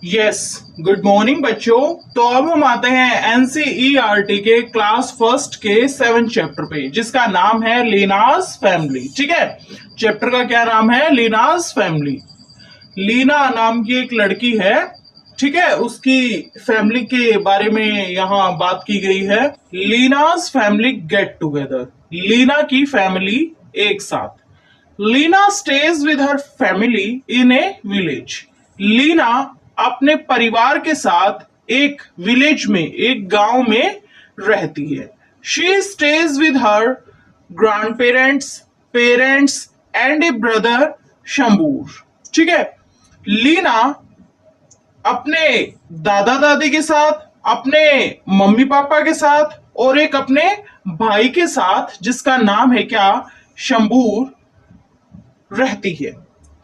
Yes, good morning बच्चों। तो अब हम आते हैं एनसीईआरटी के क्लास फर्स्ट के 7 चैप्टर पे, जिसका नाम है लीनास फैमिली। ठीक है, चैप्टर का क्या नाम है? लीनास फैमिली। लीना नाम की एक लड़की है, ठीक है, उसकी फैमिली के बारे में यहाँ बात की गई है। Leena's family get together, Leena की फैमिली एक साथ। Leena stage with her family in a village. Leena अपने परिवार के साथ एक विलेज में, एक गांव में रहती है। She stays with her grandparents, parents and a brother Shambur. ठीक है, लीना अपने दादा दादी के साथ, अपने मम्मी पापा के साथ और एक अपने भाई के साथ, जिसका नाम है क्या? शंबूर, रहती है।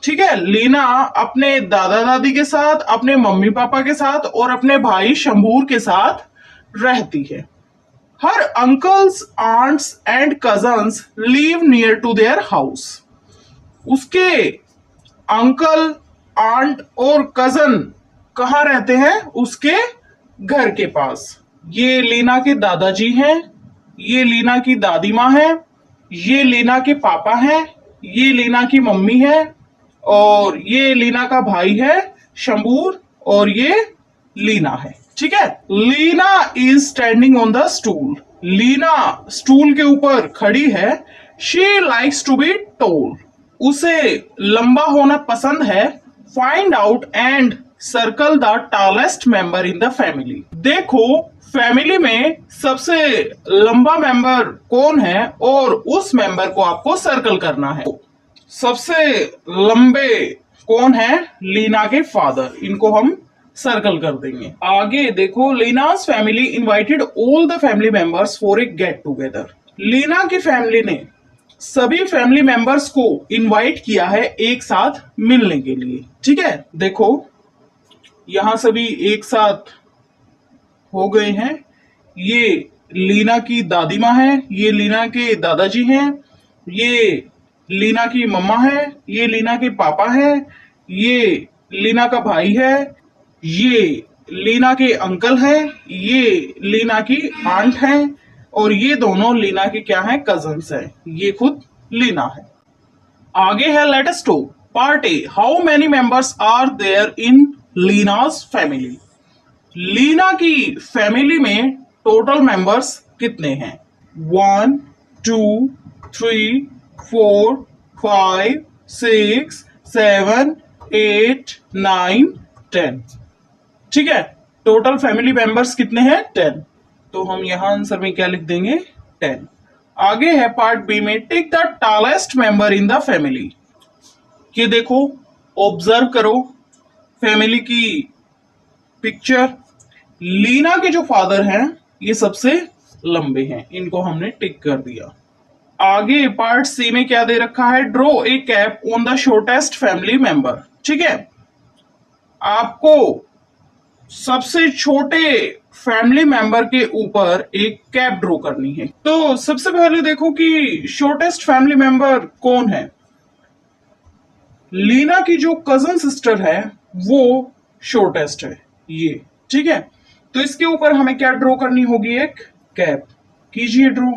ठीक है, लीना अपने दादा दादी के साथ, अपने मम्मी पापा के साथ और अपने भाई शंबूर के साथ रहती है। Her uncles, aunts and cousins live near to their house. उसके अंकल, आंट और कजन कहाँ रहते हैं? उसके घर के पास। ये लीना के दादाजी हैं, ये लीना की दादी माँ है, ये लीना के पापा हैं, ये लीना की मम्मी है और ये लीना का भाई है शंबूर और ये लीना है। ठीक है, Leena is standing on the stool. Leena stool के ऊपर खड़ी है। She likes to be tall, उसे लंबा होना पसंद है। Find out and circle the tallest member in the family. देखो फैमिली में सबसे लंबा मेंबर कौन है और उस मेंबर को आपको सर्कल करना है। सबसे लंबे कौन है? लीना के फादर, इनको हम सर्कल कर देंगे। आगे देखो, Leena's family invited all the family members for a get together. Leena की फैमिली ने सभी फैमिली मेंबर्स को इनवाइट किया है एक साथ मिलने के लिए। ठीक है, देखो यहां सभी एक साथ हो गए हैं। ये लीना की दादी माँ है, ये लीना के दादाजी हैं, ये लीना की मम्मा है, ये लीना के पापा है, ये लीना का भाई है, ये लीना के अंकल है, ये लीना की आंट है और ये दोनों लीना के क्या हैं? कजन्स हैं। ये खुद लीना है। आगे है let us talk part A. How many members are there in Leena's family? Leena की फैमिली में टोटल मेंबर्स कितने हैं? 1 2 3 4 5 6 7 8 9 10। ठीक है, टोटल फैमिली मेंबर्स कितने हैं? 10। तो हम यहां आंसर में क्या लिख देंगे? 10। आगे है पार्ट बी में take the tallest member in the family. ये देखो, ऑब्जर्व करो फैमिली की पिक्चर। लीना के जो फादर हैं ये सबसे लंबे हैं, इनको हमने टिक कर दिया। आगे पार्ट सी में क्या दे रखा है? Draw A cap on the shortest family member. ठीक है, आपको सबसे छोटे फैमिली मेंबर के ऊपर एक कैप ड्रॉ करनी है। तो सबसे पहले देखो कि शॉर्टेस्ट फैमिली मेंबर कौन है। लीना की जो कजन सिस्टर है वो शॉर्टेस्ट है, ये। ठीक है, तो इसके ऊपर हमें क्या ड्रॉ करनी होगी? एक कैप। कीजिए ड्रॉ।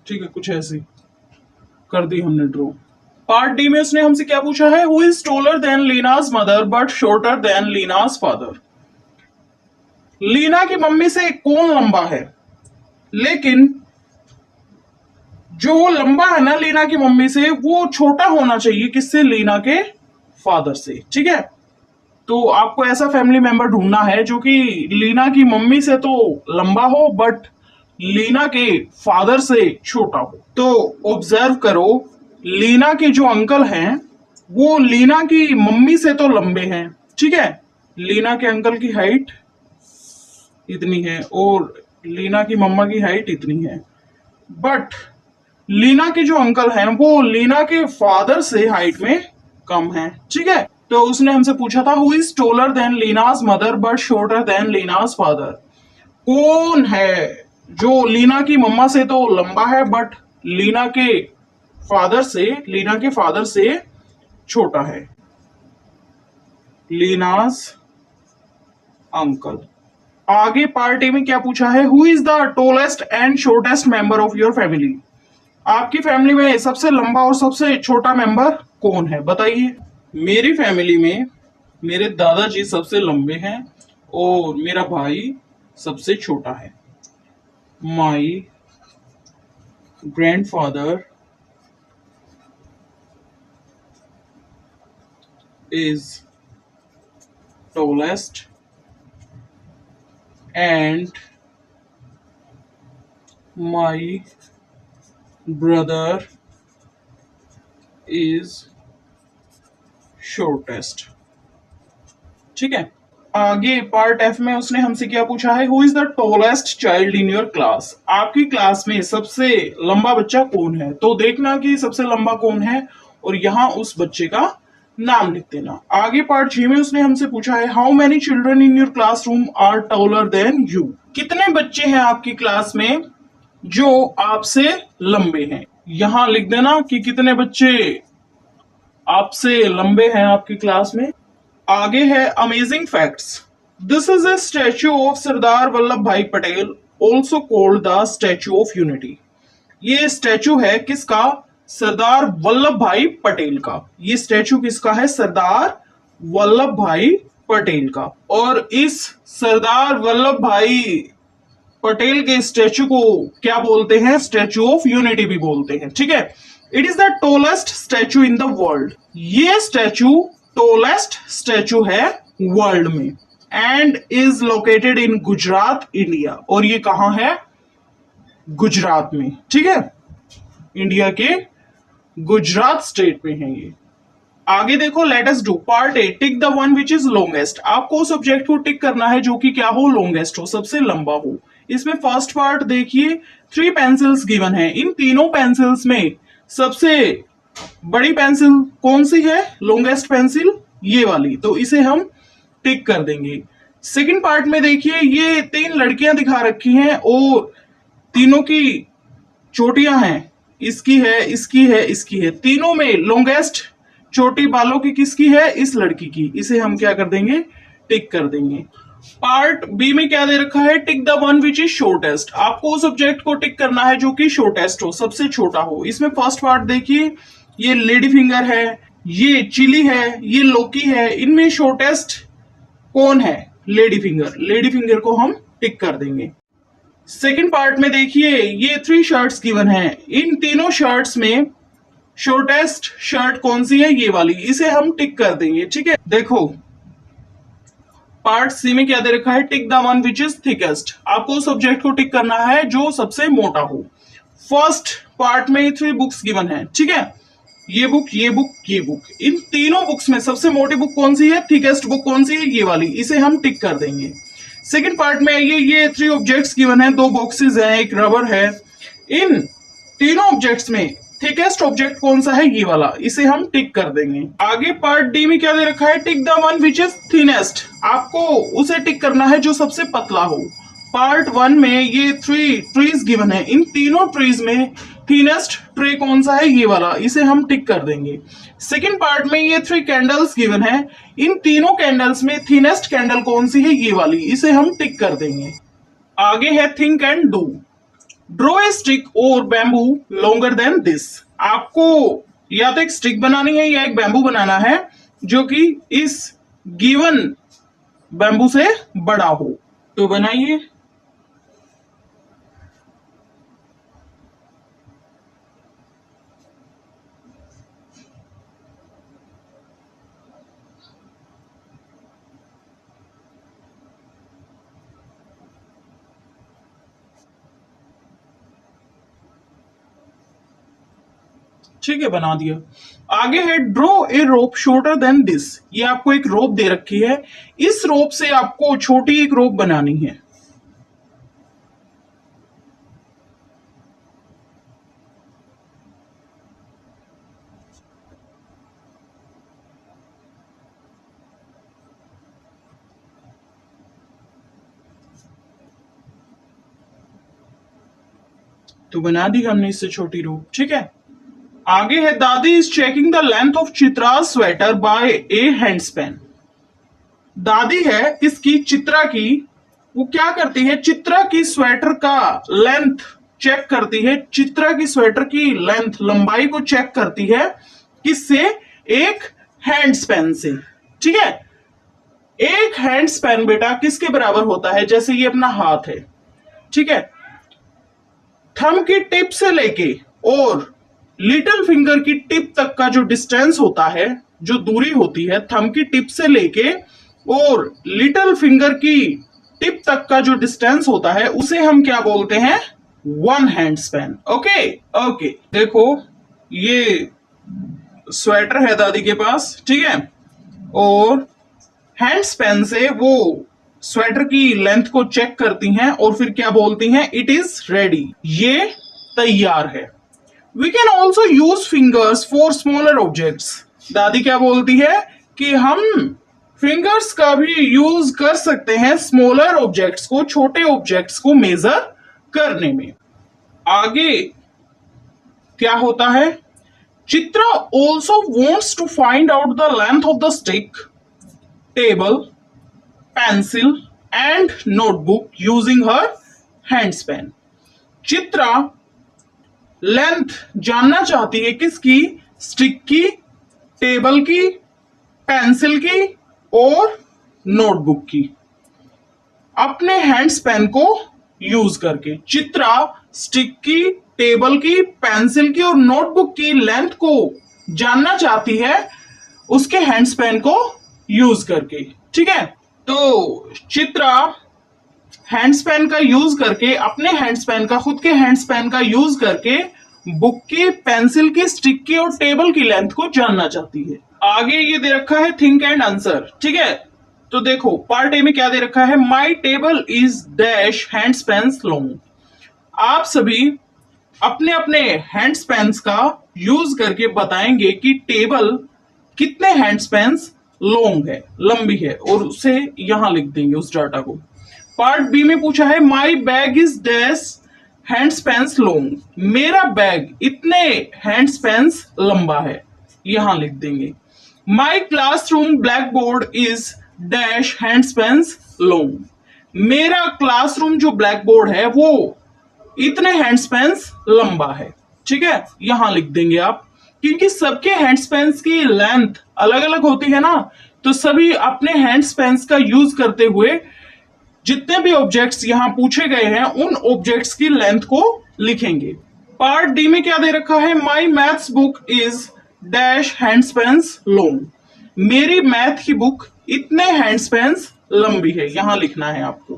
ठीक है, कुछ ऐसी कर दी हमने ड्रॉ। पार्ट डी में उसने हमसे क्या पूछा है? Who is taller than Leena's mother but shorter than Leena's father? Leena की मम्मी से कौन लंबा है, लेकिन जो लंबा है ना लीना की मम्मी से, वो छोटा होना चाहिए किससे? लीना के फादर से। ठीक है, तो आपको ऐसा फैमिली मेंबर ढूंढना है जो कि लीना की मम्मी से तो लंबा हो बट लीना के फादर से छोटा हो। तो ऑब्जर्व करो, लीना के जो अंकल हैं वो लीना की मम्मी से तो लंबे हैं। ठीक है, लीना के अंकल की हाइट इतनी है और लीना की मम्मा की हाइट इतनी है, बट लीना के जो अंकल हैं वो लीना के फादर से हाइट में कम है, ठीक है। तो उसने हमसे पूछा था who is taller than Leena's mother but shorter than Leena's father. कौन है जो लीना की मम्मा से तो लंबा है बट लीना के फादर से छोटा है। लीनाज अंकल। आगे पार्ट ए में क्या पूछा है, who is the tallest and shortest member of your family. आपकी फैमिली में सबसे लंबा और सबसे छोटा मेंबर कौन है, बताइए। मेरी फैमिली में मेरे दादाजी सबसे लंबे हैं और मेरा भाई सबसे छोटा है। माई grandfather is tallest and my brother is shortest, ठीक है। आगे पार्ट एफ में उसने हमसे क्या पूछा है, who is the tallest child in your class. आपकी क्लास में सबसे लंबा बच्चा कौन है। तो देखना कि सबसे लंबा कौन है और यहाँ उस बच्चे का नाम लिख देना। आगे पार्ट जी में उसने हमसे पूछा है, how many children in your classroom are taller than you. कितने बच्चे हैं आपकी क्लास में जो आपसे लंबे हैं। यहां लिख देना कि कितने बच्चे आपसे लंबे हैं आपकी क्लास में। आगे है amazing facts. This is a statue of Sardar Vallabhbhai Patel, also called the statue of unity. ये स्टैच्यू है किसका, सरदार वल्लभ भाई पटेल का। ये स्टैच्यू किसका है, सरदार वल्लभ भाई पटेल का। और इस सरदार वल्लभ भाई पटेल के स्टैच्यू को क्या बोलते हैं, स्टैच्यू ऑफ यूनिटी भी बोलते हैं, ठीक है। It is the tallest statue in the world. ये स्टैच्यू टॉलेस्ट स्टैच्यू है वर्ल्ड में and is located in Gujarat India. और ये कहां है, गुजरात में, ठीक है। इंडिया के गुजरात स्टेट में है ये। आगे देखो, let us do part A, tick the one which is longest. आपको उस ऑब्जेक्ट को टिक करना है जो कि क्या हो, लॉन्गेस्ट हो, सबसे लंबा हो। इसमें फर्स्ट पार्ट देखिए, 3 पेंसिल्स गिवन है। इन तीनों पेंसिल्स में सबसे बड़ी पेंसिल कौन सी है, लॉन्गेस्ट पेंसिल ये वाली, तो इसे हम टिक कर देंगे। सेकंड पार्ट में देखिए, ये 3 लड़कियां दिखा रखी हैं और तीनों की चोटियां हैं, इसकी है, इसकी है, इसकी है। तीनों में लॉन्गेस्ट चोटी बालों की किसकी है, इस लड़की की। इसे हम क्या कर देंगे, टिक कर देंगे। पार्ट बी में क्या दे रखा है, tick the one which is shortest. आपको उस ऑब्जेक्ट को टिक करना है जो कि शॉर्टेस्ट हो, सबसे छोटा हो। इसमें फर्स्ट पार्ट देखिए, ये लेडी फिंगर है, ये चिली है, ये लोकी है। इनमें शॉर्टेस्ट कौन है, लेडी फिंगर। लेडी फिंगर को हम टिक कर देंगे। सेकंड पार्ट में देखिए, ये 3 शर्ट्स गिवन है। इन तीनों शर्ट्स में शॉर्टेस्ट शर्ट कौन सी है, ये वाली, इसे हम टिक कर देंगे, ठीक है। देखो पार्ट सी में क्या दे रखा है, tick the one which is thickest. आपको उस ऑब्जेक्ट को टिक करना है जो सबसे मोटा हो। फर्स्ट पार्ट में 3 बुक्स गिवन है, ठीक है। ये बुक, ये बुक, ये बुक। इन तीनों बुक्स में सबसे मोटी बुक कौन सी है, थिकेस्ट बुक कौन सी है, ये वाली, इसे हम टिक कर देंगे। सेकंड पार्ट में ये 3 ऑब्जेक्ट्स गिवन है, 2 बॉक्सेस हैं, एक रबर है। इन तीनों ऑब्जेक्ट्स में थिकेस्ट ऑब्जेक्ट कौन सा है, ये वाला, इसे हम टिक कर देंगे। आगे पार्ट डी में क्या दे रखा है, tick the one which is thinnest. आपको उसे टिक करना है जो सबसे पतला हो। पार्ट 1 में ये 3 ट्रीज गिवन है। इन तीनों ट्रीज में थिनेस्ट ट्री कौन सा है, ये वाला, इसे हम टिक कर देंगे। सेकंड पार्ट में ये 3 कैंडल्स गिवन है। इन तीनों कैंडल्स में थिनेस्ट कैंडल कौन सी है, ये वाली, इसे हम टिक कर देंगे। आगे है think and do. Draw a stick और बैम्बू लॉन्गर देन दिस। आपको या तो एक स्टिक बनानी है या एक बैम्बू बनाना है जो कि इस गिवन बैम्बू से बड़ा हो। तो बनाइए। ठीक है, बना दिया। आगे है draw a rope shorter than this. ये आपको एक रोप दे रखी है, इस रोप से आपको छोटी एक रोप बनानी है। तो बना दी हमने इससे छोटी रूप, ठीक है। आगे है Dadi is checking the length of Chitra sweater by a handspan. Dadi है किसकी, चित्रा की, वो क्या करती है, चित्रा की स्वेटर का लेंथ चेक करती है, चित्रा की स्वेटर की लेंथ लंबाई को चेक करती है, किससे, एक हैंडस्पैन से, ठीक है। एक हैंडस्पैन बेटा किसके बराबर होता है, जैसे ये अपना हाथ है, ठीक है, थंब की टिप से लेके और लिटिल फिंगर की टिप तक का जो डिस्टेंस होता है, जो दूरी होती है थंब की टिप से लेके और लिटिल फिंगर की टिप तक का जो डिस्टेंस होता है, उसे हम क्या बोलते हैं, one hand span. Okay okay, देखो ये स्वेटर है दादी के पास, ठीक है, और हैंड स्पैन से वो स्वेटर की लेंथ को चेक करती हैं और फिर क्या बोलती हैं, इट इज रेडी, ये तैयार है। We can also use fingers for smaller objects. दादी क्या बोलती है कि हम फिंगर्स का भी यूज कर सकते हैं स्मॉलर ऑब्जेक्ट्स को, छोटे ऑब्जेक्ट्स को मेजर करने में। आगे क्या होता है, Chitra also wants to find out the length of the stick, table, pencil and notebook using her handspan. Chitra length जानना चाहती है किसकी, स्टिक की, टेबल की, पेंसिल की और नोटबुक की, अपने हैंडस्पैन को यूज करके। चित्रा स्टिक की, टेबल की, पेंसिल की और नोटबुक की लेंथ को जानना चाहती है उसके हैंडस्पैन को यूज करके, ठीक है। तो चित्रा हैंडस्पैन का यूज करके, अपने हैंडस्पैन का, खुद के हैंडस्पैन का यूज करके बुक की, पेंसिल की, स्टिक की और टेबल की लेंथ को जानना चाहती है। आगे ये दे रखा है थिंक एंड आंसर, ठीक है। तो देखो पार्ट ए में क्या दे रखा है, my table is dash handspans long. आप सभी अपने अपने हैंडस्पैन्स का यूज करके बताएंगे कि टेबल कितने हैंडस्पैन्स लॉन्ग है, लंबी है, और उसे यहां लिख देंगे उस डाटा को। पार्ट बी में पूछा है my bag is dash handspans long. मेरा बैग इतने हैंडस्पैन्स लंबा है, यहां लिख देंगे। My classroom black board is dash handspans long. मेरा क्लासरूम जो ब्लैक बोर्ड है वो इतने हैंडस्पैन्स लंबा है, ठीक है, यहां लिख देंगे आप। क्योंकि सबके हैंडस्पैन्स की लेंथ अलग अलग होती है ना, तो सभी अपने हैंडस्पैन्स का यूज करते हुए जितने भी ऑब्जेक्ट्स यहां पूछे गए हैं उन ऑब्जेक्ट्स की लेंथ को लिखेंगे। पार्ट डी में क्या दे रखा है, my maths book is dash handspans long. मेरी मैथ की बुक इतने हैंडस्पैन्स लंबी है, यहां लिखना है आपको।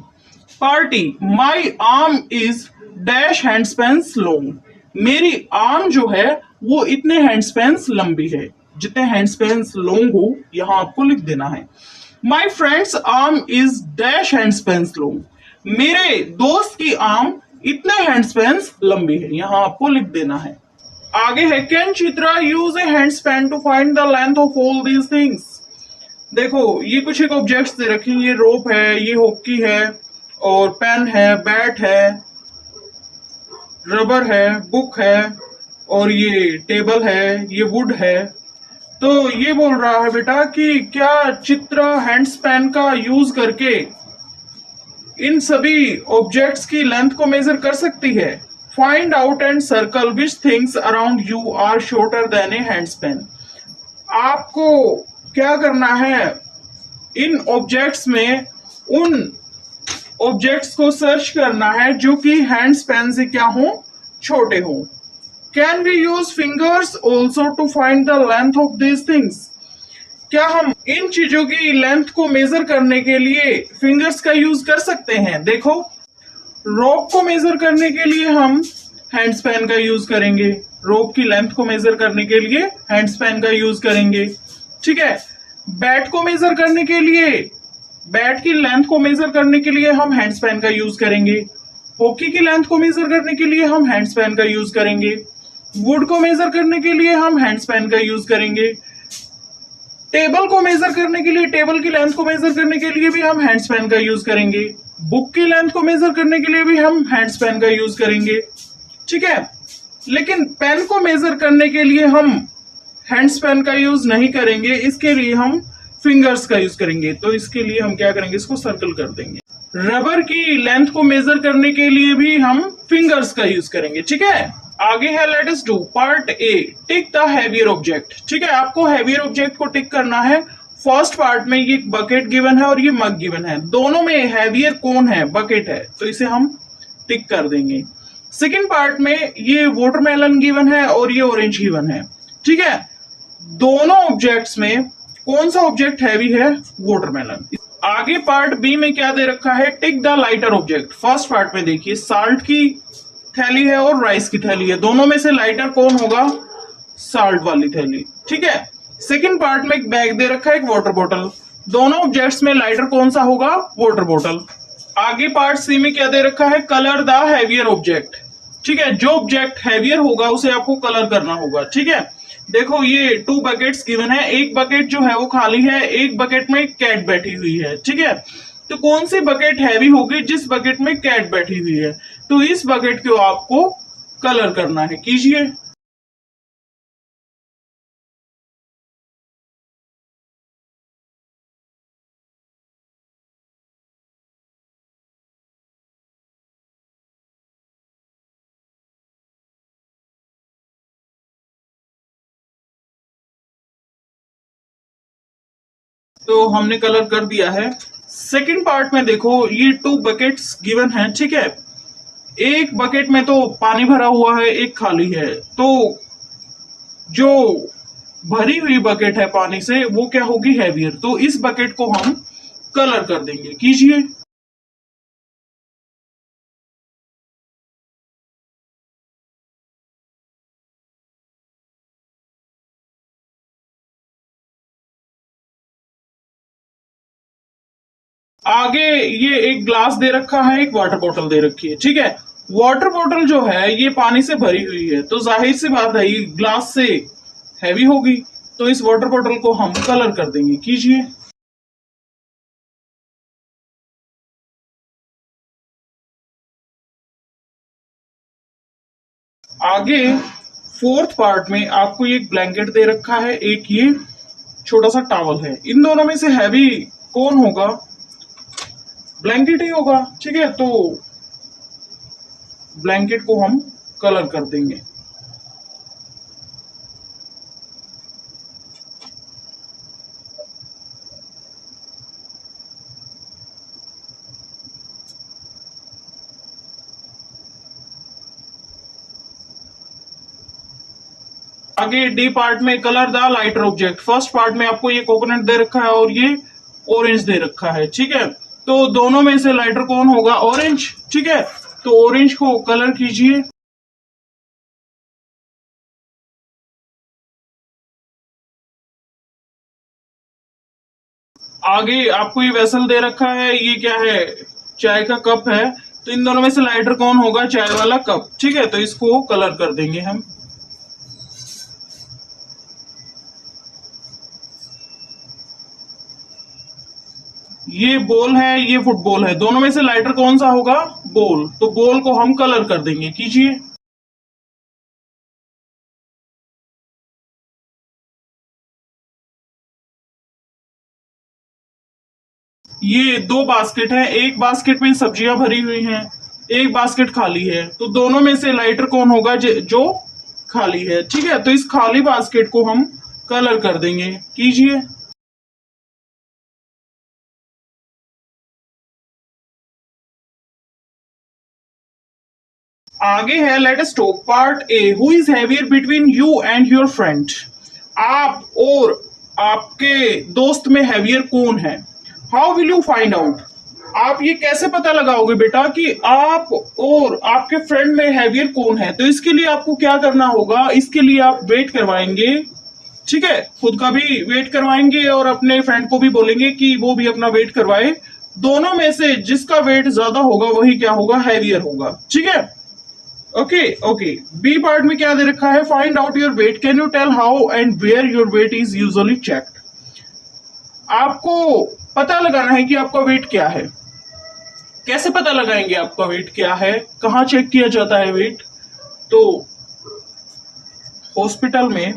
Part E, my arm is dash handspans long. मेरी आर्म जो है वो इतने हैंडस्पैन्स लंबी है, जितने हैंडस्पैन्स लॉन्ग हो यहां आपको लिख देना है। My friend's arm is dash handspans long. मेरे दोस्त की आर्म इतने हैंडस्पैन्स लंबी है, यहां आपको लिख देना है। आगे है can Chitra use a handspan to find the length of all these things. देखो ये कुछ एक ऑब्जेक्ट्स दे रखे हैं, ये रोप है, ये हॉकी है और पेन है, बैट है, रबर है, बुक है और ये टेबल है, ये वुड है। तो ये बोल रहा है बेटा कि क्या चित्रा हैंडस्पैन का यूज करके इन सभी ऑब्जेक्ट्स की लेंथ को मेजर कर सकती है। Find out and circle which things around you are shorter than a handspan. आपको क्या करना है, इन ऑब्जेक्ट्स में उन ऑब्जेक्ट्स को सर्च करना है जो कि हैंडस्पैन से क्या हो, छोटे हो। Can we use fingers also to find the length of these things. क्या हम इन चीजों की लेंथ को मेजर करने के लिए फिंगर्स का यूज कर सकते हैं। देखो रोप को मेजर करने के लिए हम हैंडस्पैन का यूज करेंगे, रोप की लेंथ को मेजर करने के लिए हैंडस्पैन का यूज करेंगे, ठीक है। बैट को मेजर करने के लिए, बैट की लेंथ को मेजर करने के लिए हम हैंडस्पैन का यूज करेंगे। हॉकी की लेंथ को मेजर करने के लिए हम हैंडस्पैन का यूज करेंगे। वुड को मेजर करने के लिए हम हैंडस्पैन का यूज करेंगे। टेबल को मेजर करने के लिए, टेबल की लेंथ को मेजर करने के लिए भी हम हैंडस्पैन का यूज करेंगे। बुक की लेंथ को मेजर करने के लिए भी हम हैंडस्पैन का यूज करेंगे, ठीक है। लेकिन पेन को मेजर करने के लिए हम हैंड्स पेन का यूज नहीं करेंगे, इसके लिए हम फिंगर्स का यूज करेंगे। तो इसके लिए हम क्या करेंगे, इसको सर्कल कर देंगे। रबर की लेंथ को मेजर करने के लिए भी हम फिंगर्स का यूज करेंगे, ठीक है। आगे है let us do part A, tick the heavier object. ठीक है, आपको हैवियर ऑब्जेक्ट को टिक करना है। फर्स्ट पार्ट में ये बकेट गिवन है और ये मग गिवन है, दोनों में हैवियर कौन है, बकेट है, तो इसे हम टिक कर देंगे। सेकेंड पार्ट में ये वाटरमेलन गिवन है और ये ऑरेंज गिवन है, ठीक है। दोनों ऑब्जेक्ट्स में कौन सा ऑब्जेक्ट हैवी है, वाटरमेलन। आगे पार्ट बी में क्या दे रखा है, tick the lighter object. First part में देखिए साल्ट की थैली है और राइस की थैली है, दोनों में से लाइटर कौन होगा, साल्ट वाली थैली, ठीक है। सेकंड पार्ट में एक बैग दे रखा है, एक वाटर बॉटल, दोनों ऑब्जेक्ट्स में लाइटर कौन सा होगा, वाटर बॉटल। आगे पार्ट सी में क्या दे रखा है, कलर द हैवियर ऑब्जेक्ट। ठीक है, जो ऑब्जेक्ट हैवियर होगा उसे आपको कलर करना होगा, ठीक है। देखो ये 2 बकेट्स गिवन है, एक बकेट जो है वो खाली है, एक बकेट में कैट बैठी हुई है, ठीक है। तो कौन सी बकेट हैवी होगी, जिस बकेट में कैट बैठी हुई है, तो इस बकेट को आपको कलर करना है, कीजिए। तो हमने कलर कर दिया है। सेकंड पार्ट में देखो ये 2 बकेट्स गिवन है, ठीक है। एक बकेट में तो पानी भरा हुआ है, एक खाली है, तो जो भरी हुई बकेट है पानी से वो क्या होगी, हैवियर, तो इस बकेट को हम कलर कर देंगे, कीजिए। आगे ये एक ग्लास दे रखा है, एक वाटर बॉटल दे रखी है, ठीक है। वाटर बॉटल जो है ये पानी से भरी हुई है, तो जाहिर सी बात है ये ग्लास से हैवी होगी, तो इस वाटर बॉटल को हम कलर कर देंगे, कीजिए। आगे फोर्थ पार्ट में आपको एक ब्लैंकेट दे रखा है, एक ये छोटा सा टॉवल है, इन दोनों में से हैवी कौन होगा, ब्लैंकेट ही होगा, ठीक है। तो ब्लैंकेट को हम कलर कर देंगे। आगे डी पार्ट में colour the lighter object. First part में आपको ये कोकोनट दे रखा है और ये ऑरेंज दे रखा है, ठीक है। तो दोनों में से लाइटर कौन होगा, ऑरेंज, ठीक है। तो ऑरेंज को कलर कीजिए। आगे आपको ये वेसल दे रखा है, ये क्या है, चाय का कप है, तो इन दोनों में से लाइटर कौन होगा, चाय वाला कप, ठीक है। तो इसको कलर कर देंगे हम। ये बॉल है, ये फुटबॉल है, दोनों में से लाइटर कौन सा होगा, बॉल, तो बॉल को हम कलर कर देंगे, कीजिए। ये 2 बास्केट है, एक बास्केट में सब्जियां भरी हुई हैं, एक बास्केट खाली है, तो दोनों में से लाइटर कौन होगा, जो खाली है, ठीक है। तो इस खाली बास्केट को हम कलर कर देंगे, कीजिए। आगे है let us talk part A, who is heavier between you and your friend. आप और आपके दोस्त में हैवियर कौन है, how will you find out. आप ये कैसे पता लगाओगे बेटा कि आप और आपके फ्रेंड में हैवियर कौन है, तो इसके लिए आपको क्या करना होगा, इसके लिए आप वेट करवाएंगे, ठीक है। खुद का भी वेट करवाएंगे और अपने फ्रेंड को भी बोलेंगे कि वो भी अपना वेट करवाए, दोनों में से जिसका वेट ज्यादा होगा वही क्या होगा, हैवियर होगा, ठीक है। ओके ओके, बी पार्ट में क्या दे रखा है, find out your weight, can you tell how and where your weight is usually checked. आपको पता लगाना है कि आपका वेट क्या है। कैसे पता लगाएंगे आपका वेट क्या है, कहाँ चेक किया जाता है वेट, तो हॉस्पिटल में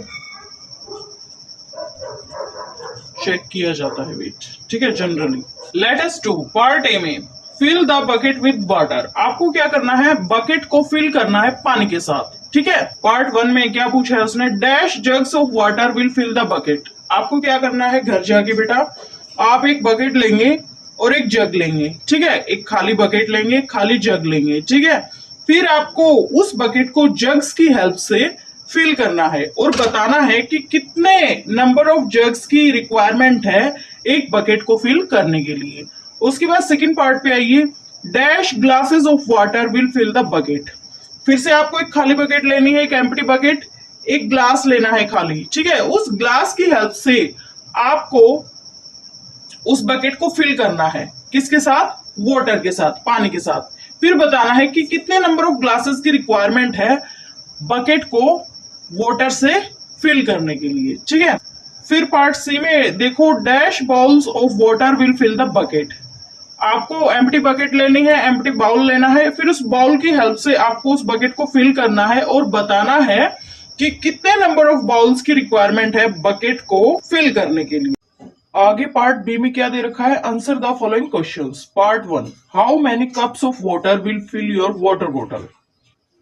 चेक किया जाता है वेट, ठीक है, generally. Let us to part A में fill the bucket with water. आपको क्या करना है, बकेट को फिल करना है पानी के साथ, ठीक है। पार्ट 1 में क्या पूछा है उसने, dash jugs of water will fill the bucket. आपको क्या करना है, घर जाके बेटा आप एक बकेट लेंगे और एक जग लेंगे, ठीक है, एक खाली बकेट लेंगे, खाली जग लेंगे, ठीक है। फिर आपको उस बकेट को जग्स की हेल्प से फिल करना है और बताना है कि कितने नंबर ऑफ जग्स की रिक्वायरमेंट है एक बकेट को फिल करने के लिए। उसके बाद सेकंड पार्ट पे आइए, dash glasses of water will fill the bucket. फिर से आपको एक खाली बकेट लेनी है, एक एम्प्टी बकेट, एक ग्लास लेना है खाली, ठीक है। उस ग्लास की हेल्प से आपको उस बकेट को फिल करना है, किसके साथ, वाटर के साथ, पानी के साथ। फिर बताना है कि कितने नंबर ऑफ ग्लासेस की रिक्वायरमेंट है बकेट को वाटर से फिल करने के लिए, ठीक है। फिर पार्ट सी में देखो, dash bowls of water will fill the bucket. आपको एम्प्टी बकेट लेनी है, एम्प्टी बाउल लेना है, फिर उस बाउल की हेल्प से आपको उस बकेट को फिल करना है और बताना है कि कितने नंबर ऑफ बाउल्स की रिक्वायरमेंट है बकेट को फिल करने के लिए। आगे पार्ट बी में क्या दे रखा है, answer the following questions. Part 1, how many cups of water will fill your water bottle.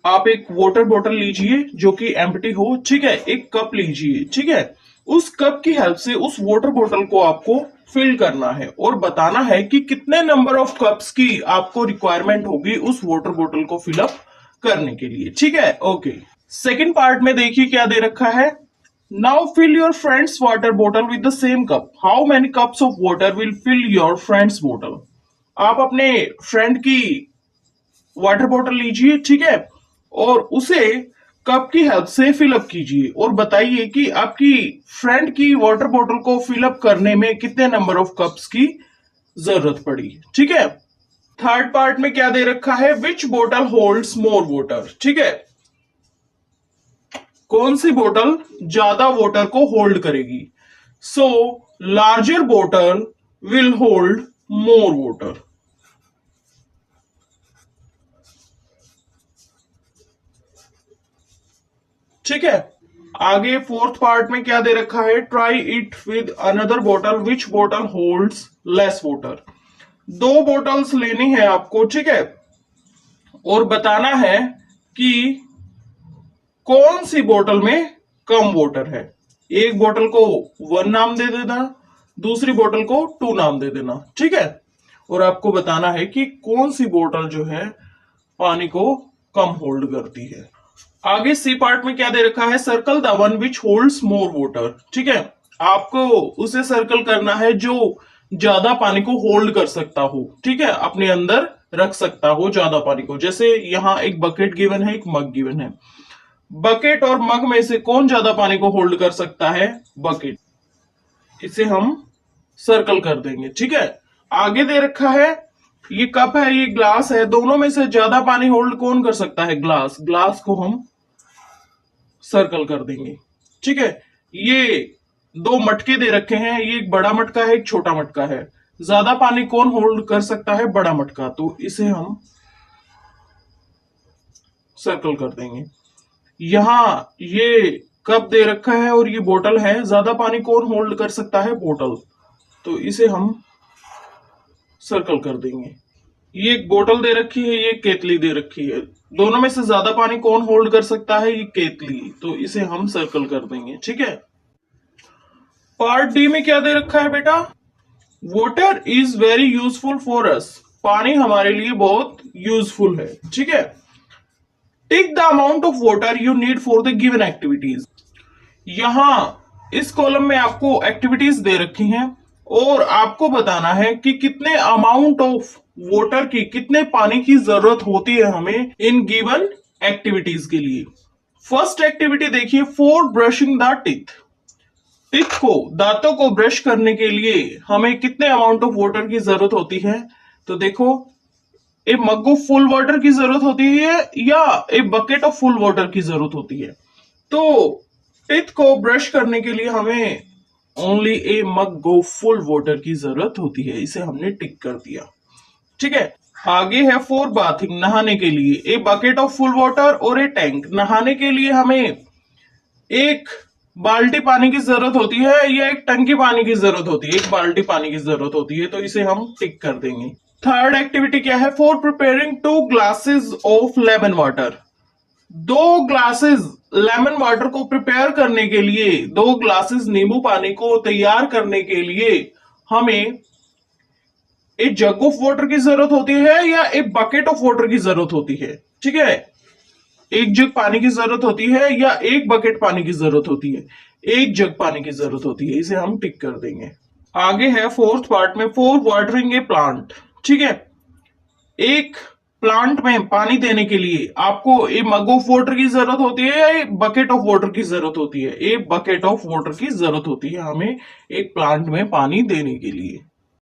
आप एक वाटर बॉटल लीजिए जो कि एम्प्टी हो, ठीक है, एक कप लीजिए, ठीक है। उस कप की हेल्प से उस वाटर बॉटल को आपको फिल करना है और बताना है कि कितने नंबर ऑफ कप्स की आपको रिक्वायरमेंट होगी उस वाटर बॉटल को फिल अप करने के लिए, ठीक है। ओके, सेकंड पार्ट में देखिए क्या दे रखा है, now fill your friend's water bottle with the same cup. How many cups of water will fill your friend's bottle. आप अपने फ्रेंड की वाटर बॉटल लीजिए, ठीक है, और उसे कप की हेल्प से फिलअप कीजिए और बताइए कि आपकी फ्रेंड की वाटर बॉटल को फिलअप करने में कितने नंबर ऑफ कप्स की जरूरत पड़ी, ठीक है। थर्ड पार्ट में क्या दे रखा है, विच बॉटल होल्ड्स मोर वाटर, ठीक है, कौन सी बोतल ज्यादा वाटर को होल्ड करेगी। So larger bottle will hold more water, ठीक है। आगे फोर्थ पार्ट में क्या दे रखा है, try it with another bottle, which bottle holds less water. दो बॉटल्स लेनी है आपको, ठीक है, और बताना है कि कौन सी बोतल में कम वाटर है। एक बोतल को 1 नाम दे देना, दूसरी बोतल को 2 नाम दे देना, ठीक है। और आपको बताना है कि कौन सी बोतल जो है पानी को कम होल्ड करती है। आगे सी पार्ट में क्या दे रखा है, circle the one which holds more water, ठीक है। आपको उसे सर्कल करना है जो ज्यादा पानी को होल्ड कर सकता हो, ठीक है, अपने अंदर रख सकता हो ज्यादा पानी को। जैसे यहाँ एक बकेट गिवन है, एक मग गिवन है। बकेट और मग में से कौन ज्यादा पानी को होल्ड कर सकता है, बकेट। इसे हम सर्कल कर देंगे, ठीक है। आगे दे रखा है, ये कप है, ये ग्लास है, दोनों में से ज्यादा पानी होल्ड कौन कर सकता है, ग्लास। ग्लास को हम सर्कल कर देंगे, ठीक है। ये 2 मटके दे रखे हैं, ये एक बड़ा मटका है, एक छोटा मटका है। ज्यादा पानी कौन होल्ड कर सकता है, बड़ा मटका, तो इसे हम सर्कल कर देंगे। यहां ये कप दे रखा है और ये बोतल है, ज्यादा पानी कौन होल्ड कर सकता है, बोतल, तो इसे हम सर्कल कर देंगे। ये एक बोतल दे रखी है, ये केतली दे रखी है, दोनों में से ज्यादा पानी कौन होल्ड कर सकता है, ये केतली, तो इसे हम सर्कल कर देंगे, ठीक है। पार्ट डी में क्या दे रखा है बेटा, water is very useful for us. पानी हमारे लिए बहुत यूजफुल है, ठीक है। Take the amount of water you need for the given activities. यहां इस कॉलम में आपको एक्टिविटीज दे रखी हैं और आपको बताना है कि कितने अमाउंट ऑफ वाटर की, कितने पानी की जरूरत होती है हमें इन गिवन एक्टिविटीज के लिए। फर्स्ट एक्टिविटी देखिए, for brushing the teeth. Teeth को, दांतों को ब्रश करने के लिए हमें कितने अमाउंट ऑफ वाटर की जरूरत होती है, तो देखो एक मग ऑफ फुल वाटर की जरूरत होती है या एक बकेट ऑफ फुल वाटर की जरूरत होती है। तो टीथ को ब्रश करने के लिए हमें only A mug of full water की जरूरत होती है, इसे हमने टिक कर दिया, ठीक है। आगे है फॉर बाथिंग, नहाने के लिए, a bucket of full water और ए टैंक। नहाने के लिए हमें एक बाल्टी पानी की जरूरत होती है या एक टंकी पानी की जरूरत होती है? एक बाल्टी पानी की जरूरत होती है, तो इसे हम टिक कर देंगे। थर्ड एक्टिविटी क्या है? For preparing 2 glasses of lemon water. 2 glasses lemon water को प्रिपेयर करने के लिए, 2 ग्लासेस नींबू पानी को तैयार करने के लिए हमें एक जग ऑफ वाटर की जरूरत होती है या एक बकेट ऑफ वाटर की जरूरत होती है? ठीक है, एक जग पानी की जरूरत होती है या एक बकेट पानी की जरूरत होती है? एक जग पानी की जरूरत होती है, इसे हम टिक कर देंगे। आगे है फोर्थ पार्ट में फॉर वाटरिंग ए प्लांट। ठीक है, एक प्लांट में पानी देने के लिए आपको ए मग ऑफ वाटर की जरूरत होती है या एक बकेट ऑफ वाटर की जरूरत होती है? एक बकेट ऑफ वाटर की जरूरत होती है हमें एक प्लांट में पानी देने के लिए।